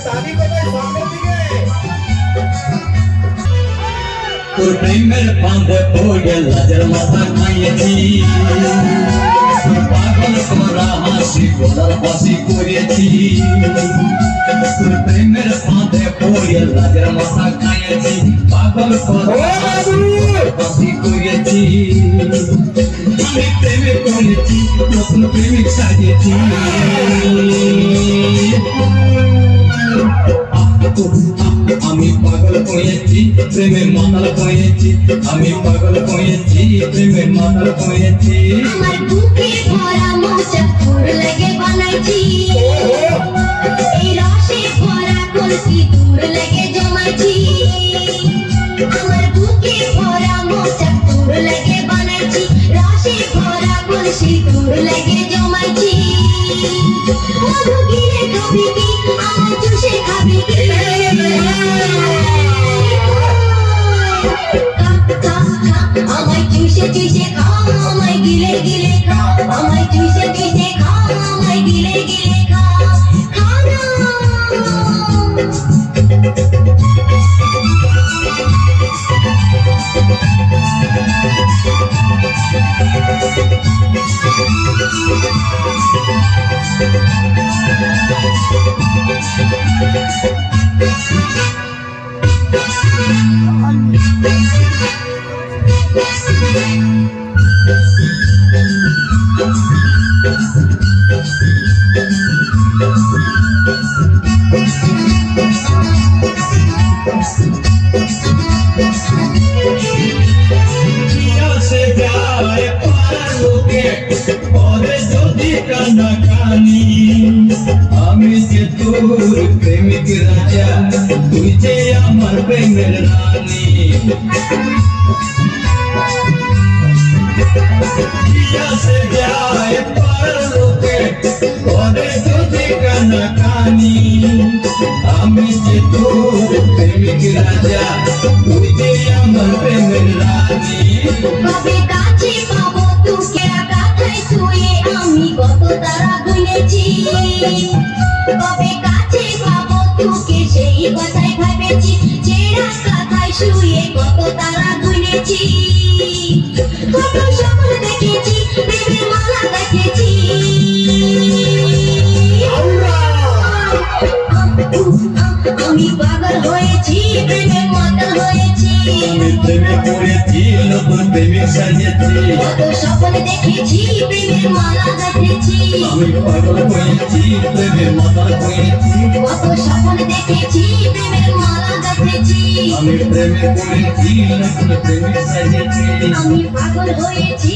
তোর প্রেমের ফাঁদে পড়ে লাজের মাথা খাইয়েছি, তোর পাগল করা হাসি গলার ফাঁসি করেছি। তোর প্রেমের ফাঁদে পড়ে লাজের মাথা খাইয়েছি, পাগল করা ফাঁসি করেছি। আমি প্রেমে পড়েছি, নতুন প্রেমিক সাজিয়েছি। আমি পাগল হয়েছি, প্রেমে মাতাল হয়েছি। আমি পাগল হয়েছি, প্রেমে মাতাল হয়েছি। আমার বুকে ভরা মোচা তোর লাগে বানাইছি, এই রসে ভরা কলসি তোর লাগে জমাইছি। আমার বুকে ভরা মোচা তোর লাগে বানাইছি, রসে ভরা কলসি তোর লাগে জমাইছি। মধু গিলে খাবি কি, আমার চুষে খাবি কি? আমায় চুষে চুষে খাও, আমায় গিলে গিলে খাও, আমায় চুষে চুষে খাও, আমায় গিলে গিলে খাও, খাও না। সে যায় পাড়ার লোকে পরে যদি কান্নাকানি, আমি যে তোর প্রেমিক রাজা, তুই যে আমার প্রেমের রানী। সে যায় পাড়ার লোকে পরে যদি কান্নাকানি, আমি যে তোর প্রেমিক রাজা, তুই যে আমার প্রেমের রানী। কবে কাছে পাবো তোকে, কাঁথায় শুয়ে আমি কত তারা গুনেছি। কবে কাছে পাবো তোকে, সেই কথাই ভেবেছি। চেরা কাঁথায় শুয়ে কত তারা গুনেছি। কত স্বপ্ন দেখেছি, প্রেমের মালা দেখেছি। আমি পাগল হয়েছি, প্রেমের মাতাল হয়েছি। আমি প্রেমে পড়েছি, নতুন প্রেমিক সাজিয়েছি। কত স্বপ্ন দেখেছি, প্রেমের মালা গেঁথেছি। আমি পাগল হয়েছি, প্রেমে মাতাল হয়েছি। কত স্বপ্ন দেখেছি, প্রেমের মালা গেঁথেছি। আমি প্রেমে পড়েছি, নতুন প্রেমিক সাজিয়েছি। আমি পাগল হয়েছি।